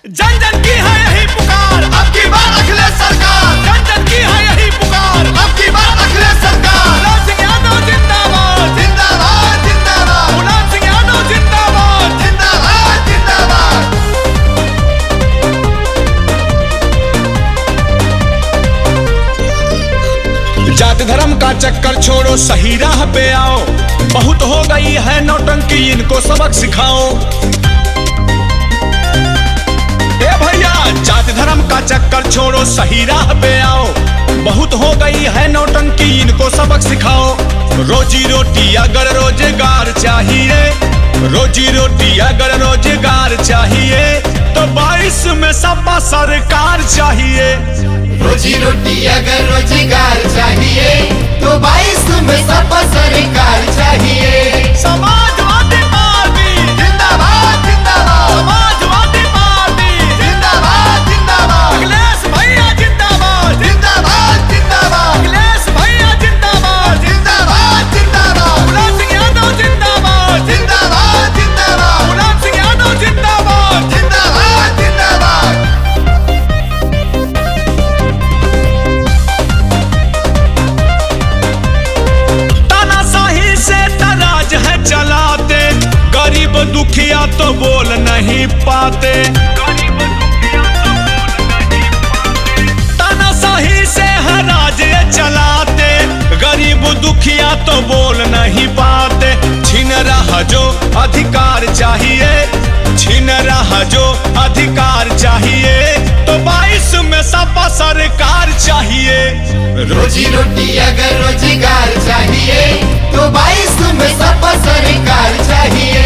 जन जन की है यही पुकार, अब की बार अखिलेश सरकार। जन जन की है यही पुकार, अब की बार अखिलेश सरकार। मुलायम सिंह यादव जिंदाबाद, जिंदाबाद जिंदाबाद, मुलायम सिंह यादव जिंदाबाद। जिंदाबाद जिंदाबाद। जाति धर्म का चक्कर छोड़ो, सही राह पे आओ। बहुत हो गई है नौटंकी, इनको सबक सिखाओ। ए भैया, जाति धर्म का चक्कर छोड़ो, सही राह पे आओ। बहुत हो गई है नौटंकी, इनको सबक सिखाओ। रोजी रोटी अगर रोजगार चाहिए, रोजी रोटी अगर रोजगार चाहिए, तो 22 में सपा सरकार चाहिए। रोजी रोटी अगर रोजगार चाहिए, तो 22 में सपा सरकार चाहिए। समाजवादी पार्टी जिंदाबाद जिंदाबाद, समाजवादी पार्टी जिंदाबाद जिंदाबाद, अखिलेश भैया जिंदाबाद, जिंदाबाद जिंदाबाद, अखिलेश भैया जिंदाबाद, जिंदाबाद जिंदाबाद, मुलायम सिंह यादव जिंदाबाद, जिंदाबाद जिंदाबाद, मुलायम सिंह यादव जिंदाबाद। जिंदाबाद जिंदाबाद। तानाशाही से तराज है चलाते, गरीब दुखिया तो बोल नहीं पाते। तानाशाही से है राज चलाते, गरीब दुखिया तो बोल नहीं पाते। छीन रहा जो अधिकार चाहिए, छीन रहा जो अधिकार चाहिए, तो 22 में सपा सरकार चाहिए। रोजी रोटी अगर रोजगार चाहिए, तो 22 में सपा सरकार चाहिए।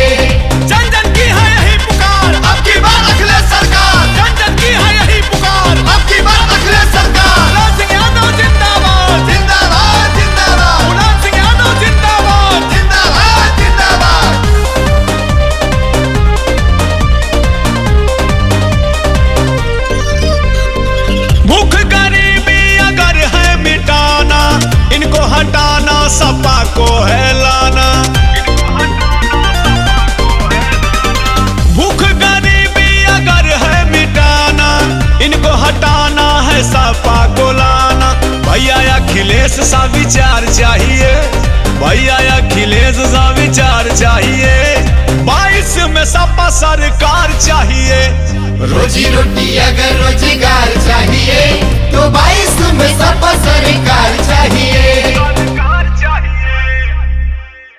जन जन की है यही पुकार, अब की बार अखिलेश सरकार। जन जन की है यही पुकार। अब की बार अखिलेश सरकार। मुलायम सिंह यादव जिंदाबाद, जिंदाबाद जिंदाबाद, मुलायम सिंह यादव जिंदाबाद। जिंदाबाद जिंदाबाद। भूख गरीबी अगर है मिटाना, इनको हटाना सपा को है लाना। भूख गरीबी अगर है मिटाना, इनको हटाना है सपा को लाना। भैया अखिलेश सा विचार चाहिए, भैया अखिलेश सा विचार चाहिए। 22 में सपा सरकार चाहिए। रोजी रोटी अगर रोजगार चाहिए, तो 22